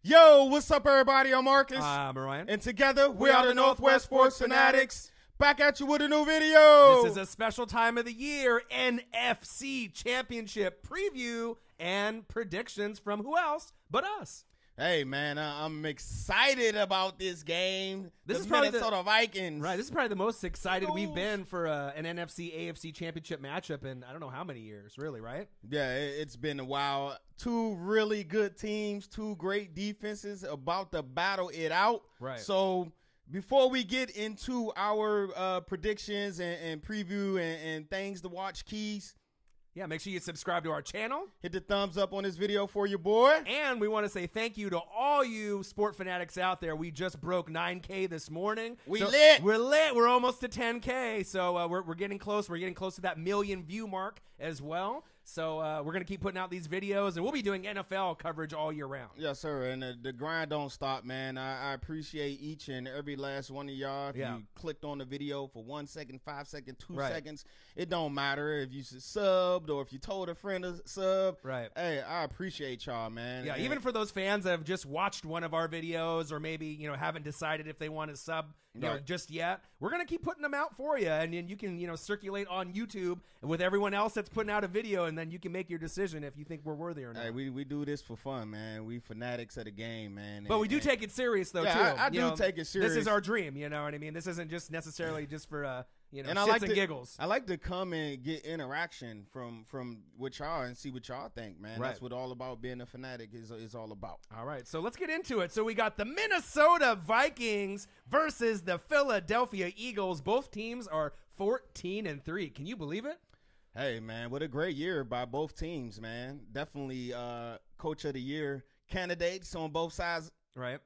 Yo, what's up, everybody? I'm Marcus. I'm Ryan. And together, we are the Northwest Sports Fanatics. Back at you with a new video. This is a special time of the year, NFC Championship preview and predictions from who else but us. Hey, man, I'm excited about this game. This the is probably Minnesota Vikings. Right, this is probably the most excited we've been for an NFC-AFC championship matchup in I don't know how many years, really, right? Yeah, it's been a while. Two really good teams, two great defenses about to battle it out. Right. So before we get into our predictions and preview and things to watch, keys, yeah, make sure you subscribe to our channel. hit the thumbs up on this video for your boy. And we want to say thank you to all you sport fanatics out there. We just broke 9K this morning. We lit. We're lit. We're almost to 10K. So we're getting close. We're getting close to that million view mark as well. So we're going to keep putting out these videos, and we'll be doing NFL coverage all year round. Yes, sir. And the grind don't stop, man. I appreciate each and every last one of y'all. If you clicked on the video for 1 second, 5 seconds, 2 seconds, it don't matter if you subbed or if you told a friend to sub. Right. Hey, I appreciate y'all, man. Yeah, and even for those fans that have just watched one of our videos or maybe, haven't decided if they want to sub just yet, we're going to keep putting them out for you. And then you can, circulate on YouTube with everyone else that's putting out a video, and then you can make your decision if you think we're worthy or not. Hey, we do this for fun, man. We fanatics of the game, man. But we do take it serious, though, too. I do take it serious. This is our dream, you know what I mean? This isn't just necessarily just for, and shits and giggles. I like to come and get interaction from with y'all and see what y'all think, man. Right. That's what all about being a fanatic is all about. All right, so let's get into it. So we got the Minnesota Vikings versus the Philadelphia Eagles. Both teams are 14-3. Can you believe it? Hey, man, what a great year by both teams, man. Definitely Coach of the Year candidates on both sides. Right.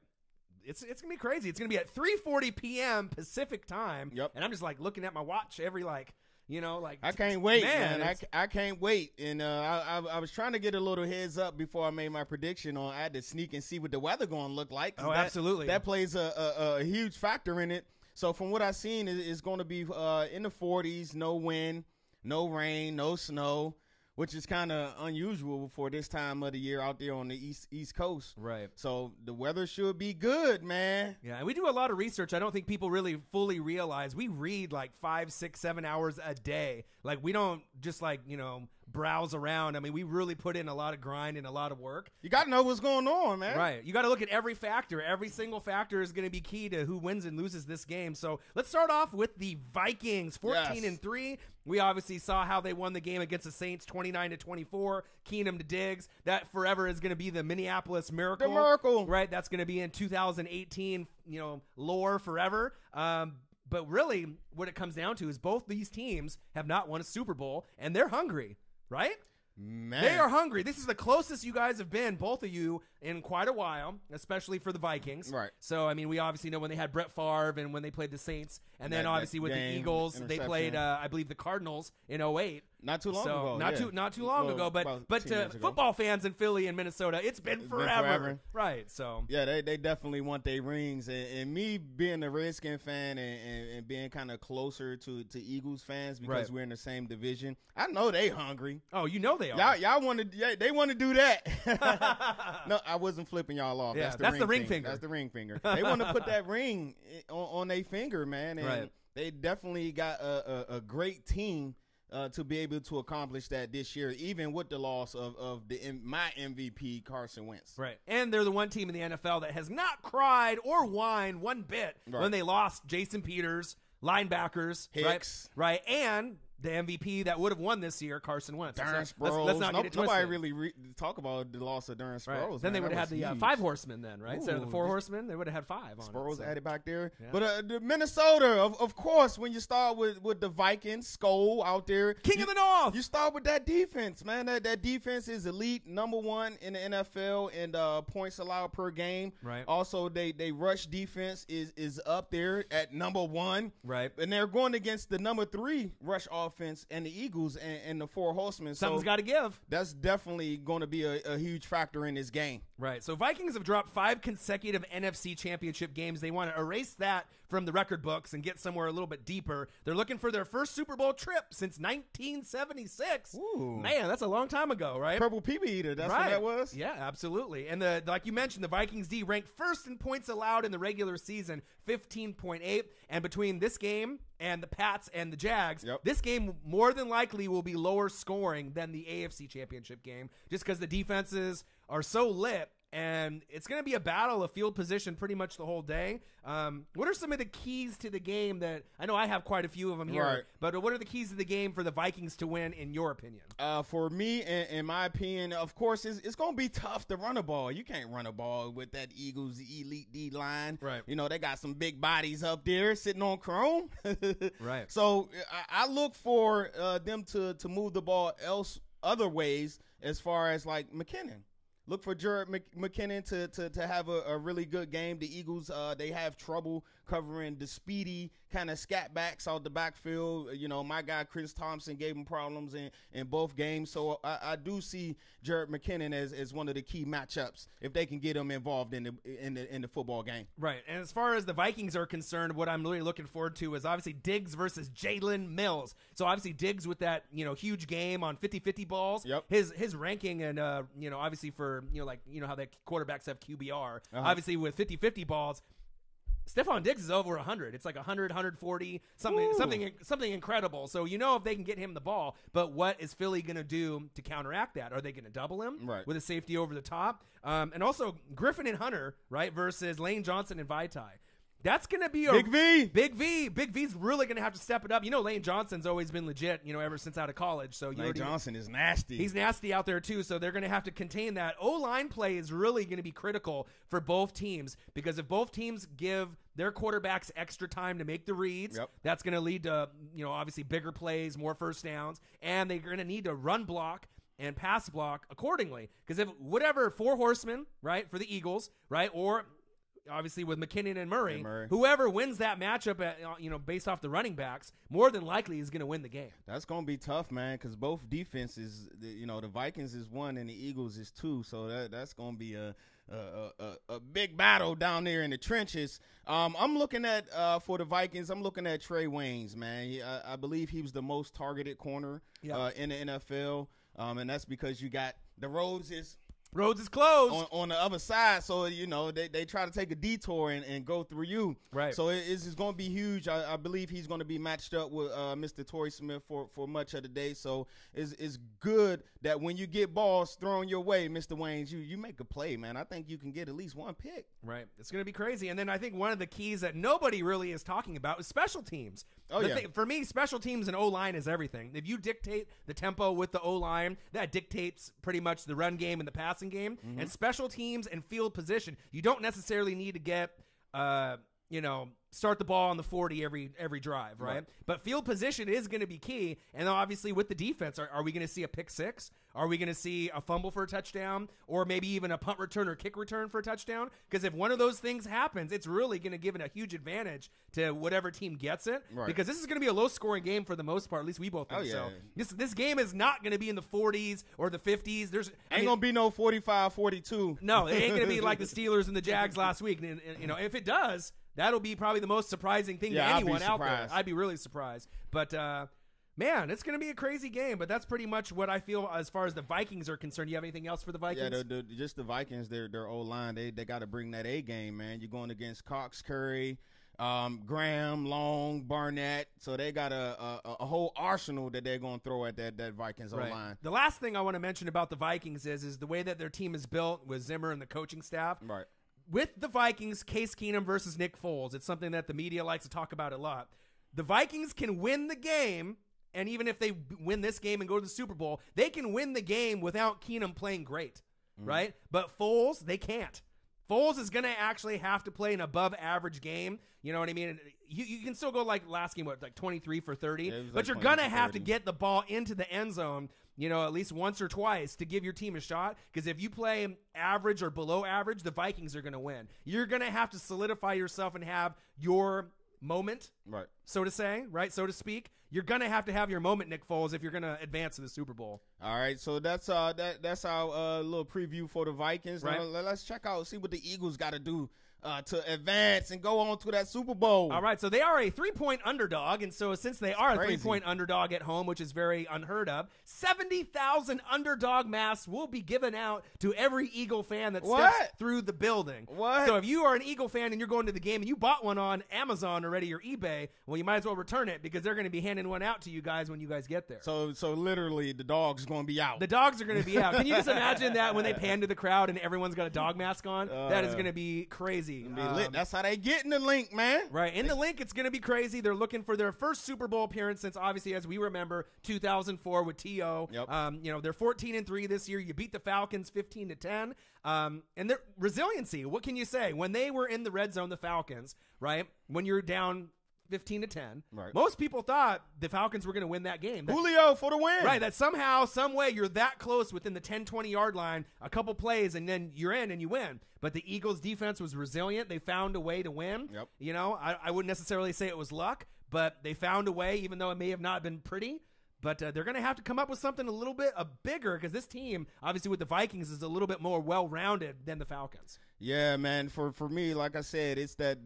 It's going to be crazy. It's going to be at 3:40 p.m. Pacific time. Yep. And I'm just looking at my watch every I can't wait, man. I can't wait. And I was trying to get a little heads up before I made my prediction on. I had to sneak and see what the weather going to look like. Oh, absolutely. That plays a huge factor in it. So from what I've seen, it's going to be in the 40s, no wind, no rain, no snow, which is kind of unusual for this time of the year out there on the East Coast. Right. So the weather should be good, man. Yeah, and we do a lot of research. I don't think people really fully realize we read 5, 6, 7 hours a day. We don't just browse around. I mean, we really put in a lot of grind and a lot of work. You got to know what's going on, man. Right. You got to look at every factor. Every single factor is going to be key to who wins and loses this game. So let's start off with the Vikings, 14-3. We obviously saw how they won the game against the Saints, 29-24. Keenum to Diggs. That forever is going to be the Minneapolis Miracle. The miracle. Right. That's going to be in 2018, lore forever. But really, what it comes down to is both these teams have not won a Super Bowl, and they're hungry, right? Man. They are hungry. This is the closest you guys have been, both of you, in quite a while, especially for the Vikings. Right. So, I mean, we obviously know when they had Brett Favre and when they played the Saints. And then, obviously, with the Eagles, they played, I believe, the Cardinals in 2008. Not too long ago. Not too long ago. But football fans in Philly and Minnesota, it's been forever. Right. So. Yeah, they definitely want their rings. And me being a Redskin fan and being kind of closer to Eagles fans because we're in the same division, I know they hungry. Oh, you know they are. Y'all want to? They want to do that. No, I wasn't flipping y'all off. Yeah, that's the ring finger. That's the ring finger. They want to put that ring on their finger, man. And they definitely got a great team to be able to accomplish that this year, even with the loss of my MVP, Carson Wentz. Right. And they're the one team in the NFL that has not cried or whined one bit when they lost Jason Peters, linebackers, Hicks. Right. And the MVP that would have won this year, Carson Wentz. Darren Sproles. Let's not get it twisted. Nobody really talk about the loss of Darren Sproles. Right. Then they would have had the 5 horsemen then, right? Instead of the 4 horsemen, they would have had 5 on Sproles it. added back there. Yeah. But the Minnesota, of course, when you start with the Vikings, Skol out there. King of the North. You start with that defense, man. That defense is elite, #1 in the NFL in points allowed per game. Right. Also, they rush defense is up there at #1. Right. And they're going against the #3 rush offense and the Eagles and the 4 horsemen. Something's got to give. That's definitely going to be a huge factor in this game. Right. So Vikings have dropped 5 consecutive NFC championship games. They want to erase that from the record books and get somewhere a little bit deeper. They're looking for their first Super Bowl trip since 1976. Ooh. Man, that's a long time ago, right? Purple PB eater. That's what that was? Yeah, absolutely. And like you mentioned, the Vikings D ranked first in points allowed in the regular season, 15.8. And between this game and the Pats and the Jags, this game more than likely will be lower scoring than the AFC championship game just because the defenses are so lit. And it's going to be a battle of field position pretty much the whole day. What are some of the keys to the game that – I know I have quite a few of them here, but what are the keys to the game for the Vikings to win in your opinion? For me, in my opinion, of course, it's going to be tough to run a ball. You can't run a ball with that Eagles elite D-line. Right. You know, they got some big bodies up there sitting on chrome. Right. So I look for them to move the ball other ways as far as like McKinnon. Look for Jared McKinnon to have a really good game. The Eagles, they have trouble covering the speedy kind of scat backs out the backfield. You know, my guy Chris Thompson gave him problems in both games. So I do see Jared McKinnon as one of the key matchups if they can get him involved in the football game. Right. And as far as the Vikings are concerned, what I'm really looking forward to is obviously Diggs versus Jalen Mills. So obviously Diggs with that, huge game on 50-50 balls. Yep. His ranking and, obviously for, how the quarterbacks have QBR. Obviously with 50-50 balls, Stephon Diggs is over 100. It's like 100, 140, something incredible. So if they can get him the ball. But what is Philly going to do to counteract that? Are they going to double him with a safety over the top? And also Griffin and Hunter, right, versus Lane Johnson and Vitae. That's going to be a Big V. Big V's really going to have to step it up. Lane Johnson's always been legit, ever since out of college. So Lane Johnson is nasty. He's nasty out there too. So they're going to have to contain that. O-line play is really going to be critical for both teams because if both teams give their quarterbacks extra time to make the reads, that's going to lead to, obviously bigger plays, more first downs, and they're going to need to run block and pass block accordingly. Because if whatever 4 horsemen, right, for the Eagles, right, or obviously with McKinnon and Murray, whoever wins that matchup, based off the running backs, more than likely is going to win the game. That's going to be tough, man, because both defenses, the Vikings is 1 and the Eagles is 2, so that's going to be a big battle down there in the trenches. I'm looking at, for the Vikings, I'm looking at Trey Waynes, man. I believe he was the most targeted corner in the NFL, and that's because you got the Rhodes is closed on the other side, so they try to take a detour and go through you. Right. So it's going to be huge. I believe he's going to be matched up with Mr. Torrey Smith for much of the day. So it's good that when you get balls thrown your way, Mr. Waynes, you make a play, man. I think you can get at least 1 pick. Right. It's going to be crazy. And then I think one of the keys that nobody really is talking about is special teams. For me, special teams and O-line is everything. If you dictate the tempo with the O-line, that dictates pretty much the run game and the passing game. And special teams and field position, you don't necessarily need to get start the ball on the 40 every drive, right? But field position is going to be key. And obviously with the defense, are we going to see a pick six? Are we going to see a fumble for a touchdown? Or maybe even a punt return or kick return for a touchdown? Because if one of those things happens, it's really going to give it a huge advantage to whatever team gets it. Right. Because this is going to be a low-scoring game for the most part. At least we both think so. This game is not going to be in the 40s or the 50s. Ain't going to be no 45-42. No, it ain't going to be like the Steelers and the Jags last week. And, if it does, that'll be probably the most surprising thing to anyone out there. I'd be really surprised. But, man, it's going to be a crazy game. But that's pretty much what I feel as far as the Vikings are concerned. You have anything else for the Vikings? Yeah, just the Vikings, their O-line, they got to bring that A game, man. You're going against Cox, Curry, Graham, Long, Barnett. So they got a whole arsenal that they're going to throw at that Vikings O-line. The last thing I want to mention about the Vikings is the way that their team is built with Zimmer and the coaching staff. Right. With the Vikings, Case Keenum versus Nick Foles, it's something that the media likes to talk about a lot. The Vikings can win the game, and even if they win this game and go to the Super Bowl, they can win the game without Keenum playing great, right? But Foles, they can't. Foles is going to actually have to play an above-average game. You know what I mean? You can still go like last game, like 23 for 30, but you're going to have to get the ball into the end zone, at least once or twice to give your team a shot. Because if you play average or below average, the Vikings are going to win. You're going to have to solidify yourself and have your moment, right? So to say, right? So to speak, you're gonna have to have your moment, Nick Foles, if you're gonna advance to the Super Bowl. All right, so that's our little preview for the Vikings. Right. Now, let's check out, see what the Eagles got to do to advance and go on to that Super Bowl. All right, so they are a 3-point underdog, and so since they are a Crazy. 3-point underdog at home, which is very unheard of, 70,000 underdog masks will be given out to every Eagle fan that steps through the building. What? So if you are an Eagle fan and you're going to the game and you bought one on Amazon already or eBay, well, you might as well return it because they're going to be handing one out to you guys when you guys get there. So literally, the dog's going to be out. The dogs are going to be out. Can you just imagine that when they pan to the crowd and everyone's got a dog mask on? That is going to be crazy. Be lit. That's how they get in the link, man. Right. In the link, it's going to be crazy. They're looking for their first Super Bowl appearance since, obviously, as we remember, 2004 with T.O. Yep. They're 14-3 this year. You beat the Falcons 15-10. And their resiliency, what can you say? When they were in the red zone, the Falcons, right, when you're down 15-10, right, most people thought the Falcons were going to win that game. Julio for the win. Right, that somehow, some way, you're that close within the 10, 20-yard line, a couple plays, and then you're in and you win. But the Eagles' defense was resilient. They found a way to win. Yep. You know, I wouldn't necessarily say it was luck, but they found a way, even though it may have not been pretty. But they're going to have to come up with something a little bit bigger because this team, obviously with the Vikings, is a little bit more well-rounded than the Falcons. Yeah, man. For me, like I said, it's that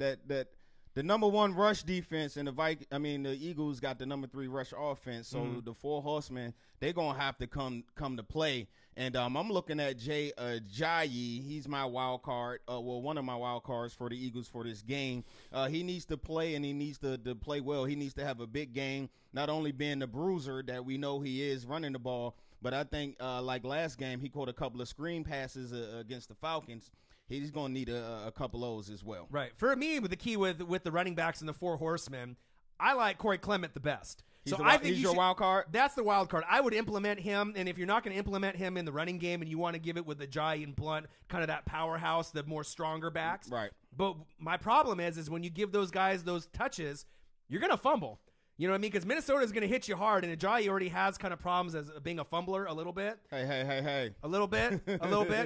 the number one rush defense and the Eagles got the number 3 rush offense. So the 4 horsemen, they're going to have to come to play. And I'm looking at Jay Ajayi. He's my wild card. One of my wild cards for the Eagles for this game. He needs to play, and he needs to play well. He needs to have a big game, not only being the bruiser that we know he is running the ball, but I think like last game, he caught a couple of screen passes against the Falcons. He's going to need a couple of those as well. Right. For me, with the key with the running backs and the 4 horsemen, I like Corey Clement the best. I think he's your wild card? That's the wild card. I would implement him, and if you're not going to implement him in the running game and you want to give it with the Ajayi and Blunt, kind of that powerhouse, the more stronger backs. Right. But my problem is when you give those guys those touches, you're going to fumble. You know what I mean? Because Minnesota is going to hit you hard, and Ajayi already has kind of problems as being a fumbler a little bit. Hey. A little bit.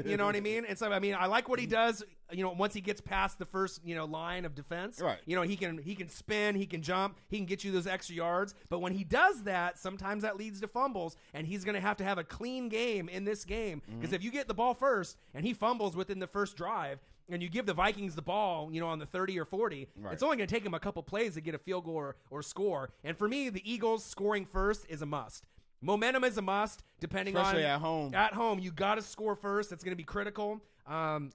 You know what I mean? And so, I mean, I like what he does, once he gets past the first, line of defense. Right. He can spin, he can jump, he can get you those extra yards. But when he does that, sometimes that leads to fumbles, and he's going to have a clean game in this game. Because if you get the ball first and he fumbles within the first drive, and you give the Vikings the ball, on the 30 or 40, right, it's only going to take them a couple plays to get a field goal or score. And for me, the Eagles scoring first is a must. Momentum is a must, especially at home. At home, you got to score first. That's going to be critical.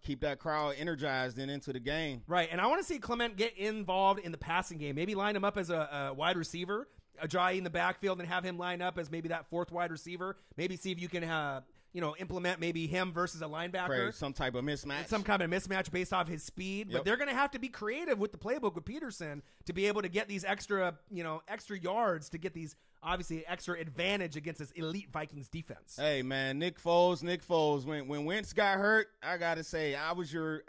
Keep that crowd energized and into the game. Right, and I want to see Clement get involved in the passing game. Maybe line him up as a wide receiver, Ajayi in the backfield, and have him line up as maybe that 4th wide receiver. Maybe see if you can implement maybe him versus a linebacker. Create some type of mismatch. Some kind of mismatch based off his speed. But they're going to have to be creative with the playbook with Peterson to be able to get these extra yards to get these, obviously, extra advantage against this elite Vikings defense. Hey, man, Nick Foles. When Wentz got hurt, I got to say, I was one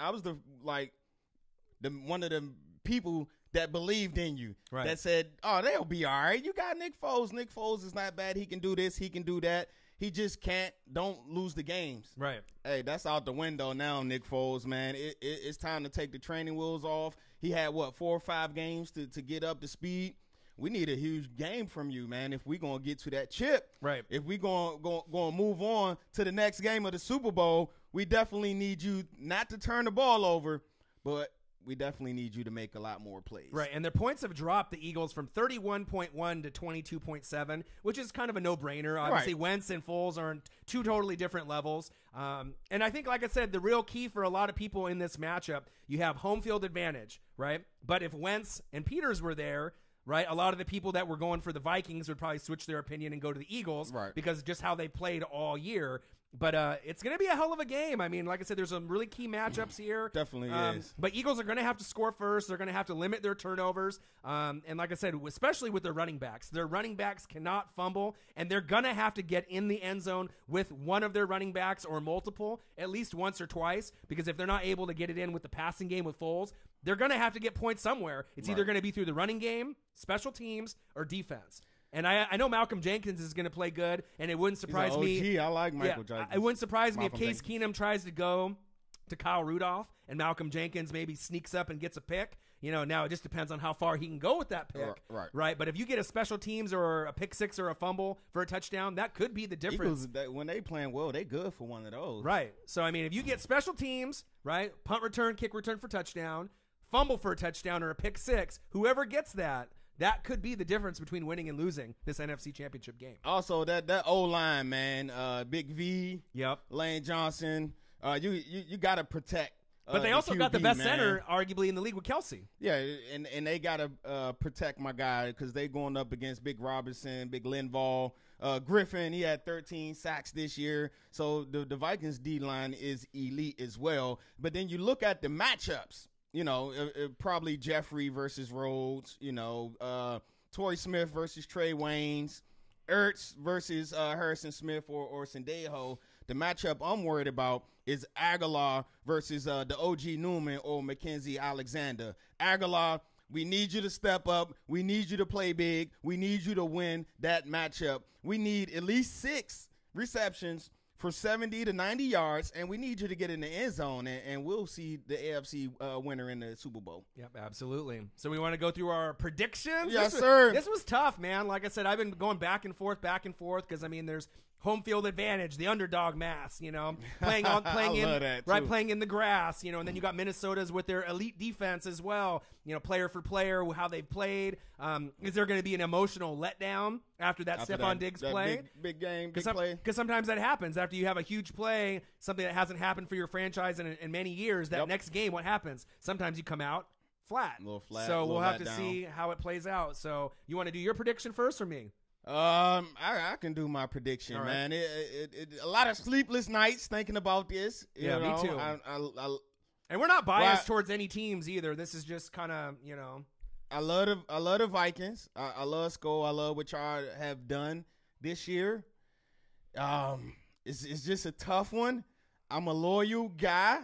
of the people that believed in you, right, that said, oh, they'll be all right. You got Nick Foles. Nick Foles is not bad. He can do this. He can do that. He just don't lose the games. Right. Hey, that's out the window now, Nick Foles, man. It's time to take the training wheels off. He had, 4 or 5 games to get up to speed. We need a huge game from you, man, if we're going to get to that chip. Right. If we're going to move on to the next game of the Super Bowl, we definitely need you not to turn the ball over, but we definitely need you to make a lot more plays. Right, and their points have dropped, the Eagles, from 31.1 to 22.7, which is kind of a no-brainer. Obviously, right, Wentz and Foles are on 2 totally different levels. And I think, like I said, the real key for a lot of people in this matchup, you have home field advantage, right? But if Wentz and Peters were there, right, a lot of the people that were going for the Vikings would probably switch their opinion and go to the Eagles, right, because just how they played all year. But it's going to be a hell of a game. I mean, like I said, there's some really key matchups here. Definitely is. But Eagles are going to have to score first. They're going to have to limit their turnovers. And like I said, especially with their running backs. Their running backs cannot fumble, and they're going to have to get in the end zone with one of their running backs or multiple at least once or twice, because if they're not able to get it in with the passing game with Foles, they're going to have to get points somewhere. It's either going to be through the running game, special teams, or defense. And I know Malcolm Jenkins is going to play good, and it wouldn't surprise me. I like Michael Jenkins. It wouldn't surprise me if Case Keenum tries to go to Kyle Rudolph and Malcolm Jenkins maybe sneaks up and gets a pick. Now it just depends on how far he can go with that pick. Right. But if you get a special teams or a pick six or a fumble for a touchdown, that could be the difference. Eagles, when they playing well, they good for one of those. Right. So, I mean, if you get special teams, right, punt return, kick return for touchdown, fumble for a touchdown, or a pick six, whoever gets that could be the difference between winning and losing this NFC Championship game. Also, that O-line, man, Big V, Lane Johnson, you got to protect. But they also got the best man. Center, arguably, in the league with Kelsey. Yeah, and they got to protect my guy because they going up against Big Robinson, Big Linval. Griffin, he had 13 sacks this year. So the Vikings D-line is elite as well. But then you look at the matchups, probably Jeffrey versus Rhodes, Torrey Smith versus Trey Waynes, Ertz versus Harrison Smith or Sendejo. The matchup I'm worried about is Aguilar versus the OG Newman or Mackenzie Alexander. Aguilar, we need you to step up. We need you to play big. We need you to win that matchup. We need at least 6 receptions for 70 to 90 yards, and we need you to get in the end zone, and we'll see the AFC winner in the Super Bowl. Yep, absolutely. So we want to go through our predictions? Yes, sir. This was tough, man. Like I said, I've been going back and forth, because, I mean, there's home field advantage, the underdog mass, playing in the grass, and then you got Minnesota's with their elite defense as well, player for player, how they've played. Is there going to be an emotional letdown after Stephon Diggs play? Big game, big play. Because sometimes that happens after you have a huge play, something that hasn't happened for your franchise in many years. That next game, what happens? Sometimes you come out flat. A little flat. So we'll have to see how it plays out. So you want to do your prediction first or me? I can do my prediction, right, man. A lot of sleepless nights thinking about this. Me too. And we're not biased towards any teams either. This is just kind of, I love the Vikings. I love Skull. I love what y'all have done this year. It's just a tough one. I'm a loyal guy.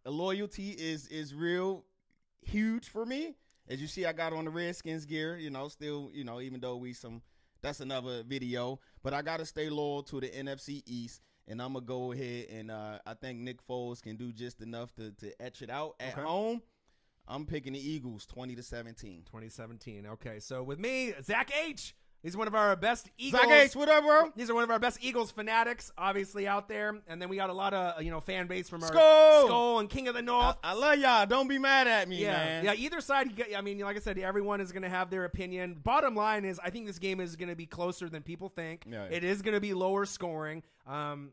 Loyalty is real huge for me. As you see, I got on the Redskins gear. Still, even though that's another video. But I got to stay loyal to the NFC East, and I'm going to go ahead and I think Nick Foles can do just enough to etch it out at home. I'm picking the Eagles 20-17. 2017. Okay, so with me, Zach H. He's one of our best Eagles. Zach H., what up, bro? These are one of our best Eagles fanatics, obviously, out there. And then we got a lot of, fan base from our Skull and King of the North. I love y'all. Don't be mad at me, man. Yeah, either side, like I said, everyone is going to have their opinion. Bottom line is, I think this game is going to be closer than people think. Yeah. It is going to be lower scoring. And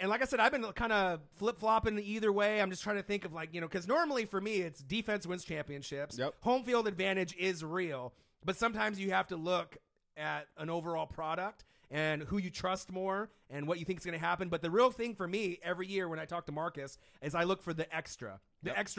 like I said, I've been kind of flip-flopping either way. I'm just trying to think of, because normally for me, it's defense wins championships. Yep. Home field advantage is real. But sometimes you have to look at an overall product and who you trust more and what you think is going to happen. But the real thing for me every year when I talk to Marcus is I look for the extra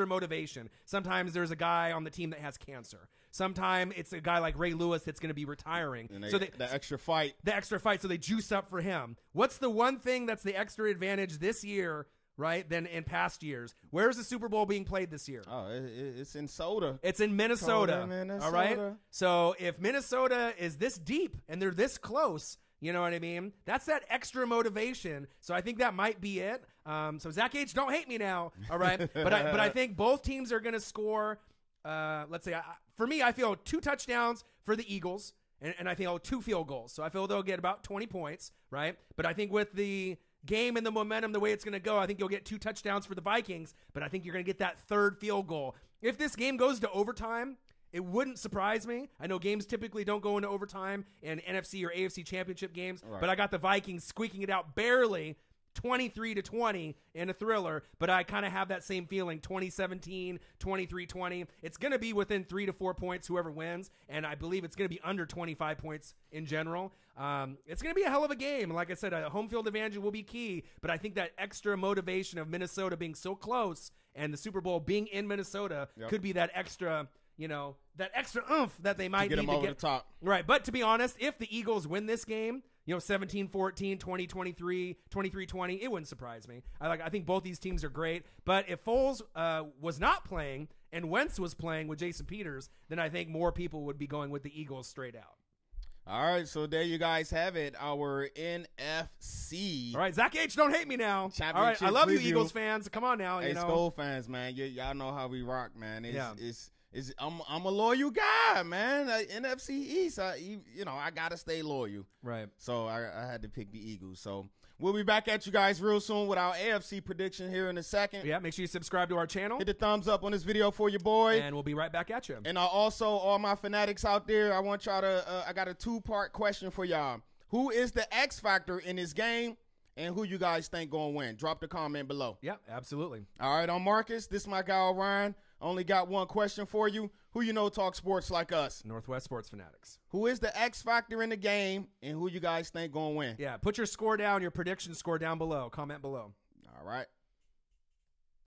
motivation. Sometimes there's a guy on the team that has cancer. Sometimes it's a guy like Ray Lewis that's going to be retiring. And the extra fight. The extra fight, so they juice up for him. What's the one thing that's the extra advantage this year, right, than in past years? Where's the Super Bowl being played this year? Oh, it's in Soda. It's in Minnesota. All right? So if Minnesota is this deep and they're this close, you know what I mean? That's that extra motivation. So I think that might be it. So Zach H., don't hate me now. All right? but I think both teams are going to score, let's say, for me, I feel 2 touchdowns for the Eagles, and I think 2 field goals. So I feel they'll get about 20 points, right? But I think with the game and the momentum, the way it's going to go, I think you'll get 2 touchdowns for the Vikings, but I think you're going to get that 3rd field goal. If this game goes to overtime, it wouldn't surprise me. I know games typically don't go into overtime in NFC or AFC championship games, but I got the Vikings squeaking it out barely, 23-20 in a thriller, but I kind of have that same feeling, 2017, 23-20. It's going to be within 3 to 4 points, whoever wins, and I believe it's going to be under 25 points in general. It's going to be a hell of a game. Like I said, a home field advantage will be key, but I think that extra motivation of Minnesota being so close and the Super Bowl being in Minnesota could be that extra, that extra oomph that they might need to get them over the top. Right, but to be honest, if the Eagles win this game, 17-14, 20-23, 23-20, it wouldn't surprise me. I think both these teams are great. But if Foles was not playing and Wentz was playing with Jason Peters, then I think more people would be going with the Eagles straight out. All right, so there you guys have it, our NFC. All right, Zach H., don't hate me now. All right, I love you, Eagles fans. Come on now. Hey, Skull fans, man, y'all know how we rock, man. I'm a loyal guy, man. NFC East, I gotta stay loyal. Right. So I had to pick the Eagles. So we'll be back at you guys real soon with our AFC prediction here in a second. Yeah, make sure you subscribe to our channel. Hit the thumbs up on this video for your boy. And we'll be right back at you. And also, all my fanatics out there, I want y'all to, I got a 2-part question for y'all. Who is the X factor in this game? And who you guys think gonna win? Drop the comment below. Yeah, absolutely. All right, I'm Marcus. This is my guy, Ryan. Only got one question for you. Who you know talk sports like us? Northwest Sports Fanatics. Who is the X factor in the game, and who you guys think gonna win? Yeah, put your score down, your prediction score down below. Comment below. All right.